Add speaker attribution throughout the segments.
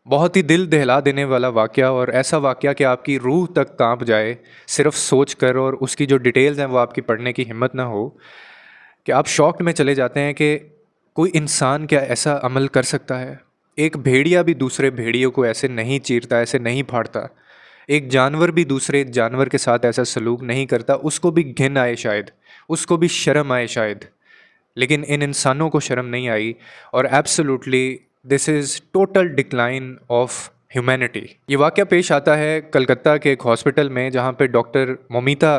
Speaker 1: बहुत ही दिल दहला देने वाला वाक़या और ऐसा वाक़या कि आपकी रूह तक काँप जाए, सिर्फ़ सोच कर और उसकी जो डिटेल्स हैं वो आपकी पढ़ने की हिम्मत ना हो, कि आप शॉक्ड में चले जाते हैं कि कोई इंसान क्या ऐसा अमल कर सकता है? एक भेड़िया भी दूसरे भेड़ियों को ऐसे नहीं चीरता, ऐसे नहीं फाड़ता। एक जानवर भी दूसरे जानवर के साथ ऐसा सलूक नहीं करता, उसको भी घिन आए शायद, उसको भी शर्म आए शायद। लेकिन इन इंसानों को शर्म नहीं आई और absolutely this is total decline of humanity. ये वाक़या पेश आता है कलकत्ता के एक हॉस्पिटल में, जहाँ पे डॉक्टर मोमिता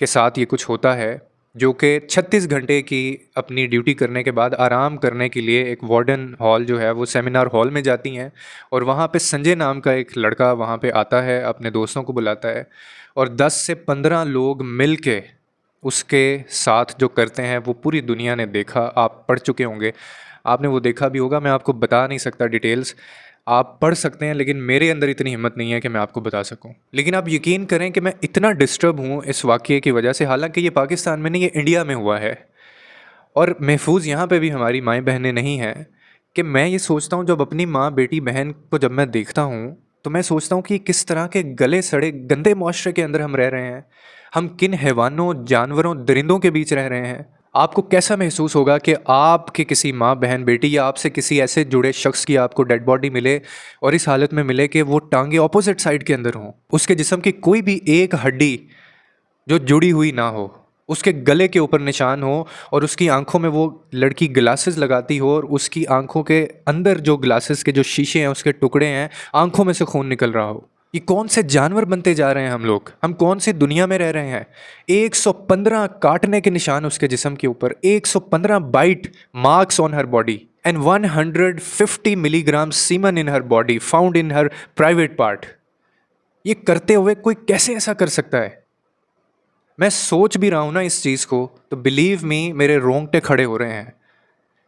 Speaker 1: के साथ ये कुछ होता है, जो कि 36 घंटे की अपनी ड्यूटी करने के बाद आराम करने के लिए एक वार्डन हॉल जो है वो सेमिनार हॉल में जाती हैं। और वहाँ पे संजय नाम का एक लड़का वहाँ पे आता है, अपने दोस्तों को बुलाता है और 10 से 15 लोग मिल के उसके साथ जो करते हैं वो पूरी दुनिया ने देखा। आप पढ़ चुके होंगे, आपने वो देखा भी होगा, मैं आपको बता नहीं सकता डिटेल्स। आप पढ़ सकते हैं लेकिन मेरे अंदर इतनी हिम्मत नहीं है कि मैं आपको बता सकूं। लेकिन आप यकीन करें कि मैं इतना डिस्टर्ब हूं इस वाक़ये की वजह से, हालांकि ये पाकिस्तान में नहीं, ये इंडिया में हुआ है और महफूज यहाँ पे भी हमारी माएँ बहनें नहीं हैं। कि मैं ये सोचता हूँ, जब अपनी माँ बेटी बहन को जब मैं देखता हूँ तो मैं सोचता हूँ कि किस तरह के गले सड़े गंदे मुआशरे के अंदर हम रह रहे हैं। हम किन हैवानों, जानवरों, दरिंदों के बीच रह रहे हैं। आपको कैसा महसूस होगा कि आपके किसी माँ बहन बेटी या आपसे किसी ऐसे जुड़े शख्स की आपको डेड बॉडी मिले और इस हालत में मिले कि वो टांगे ऑपोजिट साइड के अंदर हों, उसके जिस्म की कोई भी एक हड्डी जो जुड़ी हुई ना हो, उसके गले के ऊपर निशान हो और उसकी आंखों में वो लड़की ग्लासेस लगाती हो और उसकी आंखों के अंदर जो ग्लासेस के जो शीशे हैं उसके टुकड़े हैं, आंखों में से खून निकल रहा हो। ये कौन से जानवर बनते जा रहे हैं हम लोग? हम कौन सी दुनिया में रह रहे हैं? 115 काटने के निशान उसके जिस्म के ऊपर, 115 bite marks on her body and 150 milligram semen in her body found in her private part. ये करते हुए कोई कैसे ऐसा कर सकता है? मैं सोच भी रहा हूँ ना इस चीज़ को तो बिलीव मी मेरे रोंगटे खड़े हो रहे हैं।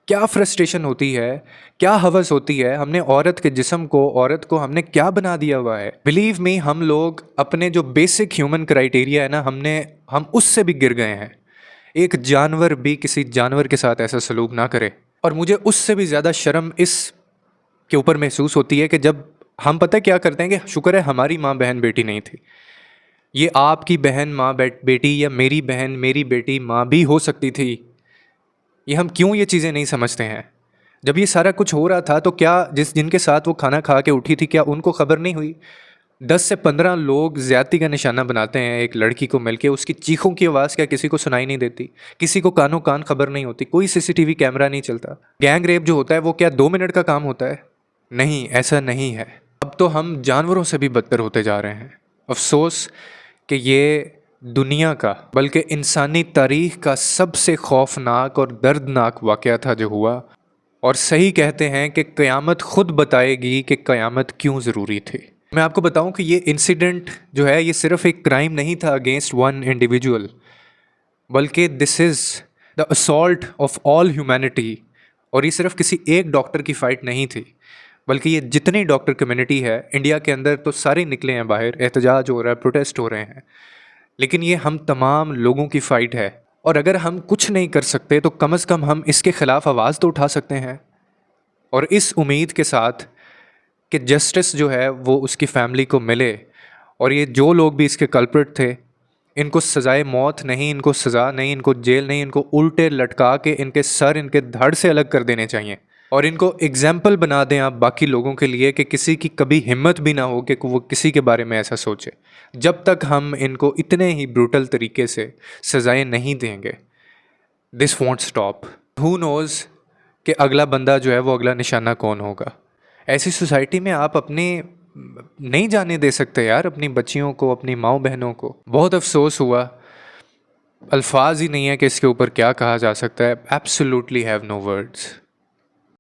Speaker 1: क्या फ्रस्ट्रेशन होती है, क्या हवस होती है। हमने औरत के जिस्म को, औरत को हमने क्या बना दिया हुआ है। बिलीव मी, हम लोग अपने जो बेसिक ह्यूमन क्राइटेरिया है ना, हम उससे भी गिर गए हैं। एक जानवर भी किसी जानवर के साथ ऐसा सलूक ना करे। और मुझे उससे भी ज़्यादा शर्म इस के ऊपर महसूस होती है कि जब हम, पता है क्या करते हैं, कि शुक्र है हमारी माँ बहन बेटी नहीं थी, ये आपकी बहन माँ बेटी या मेरी बहन मेरी बेटी माँ भी हो सकती थी। ये हम क्यों ये चीज़ें नहीं समझते हैं? जब ये सारा कुछ हो रहा था तो क्या जिनके साथ वो खाना खा के उठी थी, क्या उनको खबर नहीं हुई? 10 से 15 लोग ज़्यादती का निशाना बनाते हैं एक लड़की को मिलके, उसकी चीखों की आवाज़ क्या किसी को सुनाई नहीं देती? किसी को कानों कान खबर नहीं होती? कोई सीसीटीवी कैमरा नहीं चलता? गैंग रेप जो होता है वो क्या 2 मिनट का काम होता है? नहीं, ऐसा नहीं है। अब तो हम जानवरों से भी बदतर होते जा रहे हैं। अफसोस कि ये दुनिया का, बल्कि इंसानी तारीख का सबसे खौफनाक और दर्दनाक वाक़या था जो हुआ। और सही कहते हैं कि क़यामत खुद बताएगी कि क़यामत क्यों ज़रूरी थी। मैं आपको बताऊं कि ये इंसिडेंट जो है ये सिर्फ़ एक क्राइम नहीं था अगेंस्ट वन इंडिविजुअल, बल्कि this is the assault of all humanity. और ये सिर्फ किसी एक डॉक्टर की फ़ाइट नहीं थी, बल्कि ये जितनी डॉक्टर कम्युनिटी है इंडिया के अंदर तो सारे निकले हैं बाहर, एहतजाज हो रहा है, प्रोटेस्ट हो रहे हैं। लेकिन ये हम तमाम लोगों की फ़ाइट है। और अगर हम कुछ नहीं कर सकते तो कम से कम हम इसके ख़िलाफ़ आवाज़ तो उठा सकते हैं। और इस उम्मीद के साथ कि जस्टिस जो है वो उसकी फैमिली को मिले और ये जो लोग भी इसके कल्प्रिट थे, इनको सज़ाए मौत नहीं, इनको सज़ा नहीं, इनको जेल नहीं, इनको उल्टे लटका के इनके सर इनके धड़ से अलग कर देने चाहिए। और इनको एग्जाम्पल बना दें आप बाकी लोगों के लिए कि किसी की कभी हिम्मत भी ना हो कि वो किसी के बारे में ऐसा सोचे। जब तक हम इनको इतने ही ब्रूटल तरीके से सज़ाएं नहीं देंगे, this want stop. Who nose कि अगला बंदा जो है वो अगला निशाना कौन होगा। ऐसी सोसाइटी में आप अपने नहीं जाने दे सकते यार, अपनी बच्चियों को, अपनी माँ बहनों को। बहुत अफसोस हुआ, अल्फाज ही नहीं है कि इसके ऊपर क्या कहा जा सकता है। Absolutely have no words.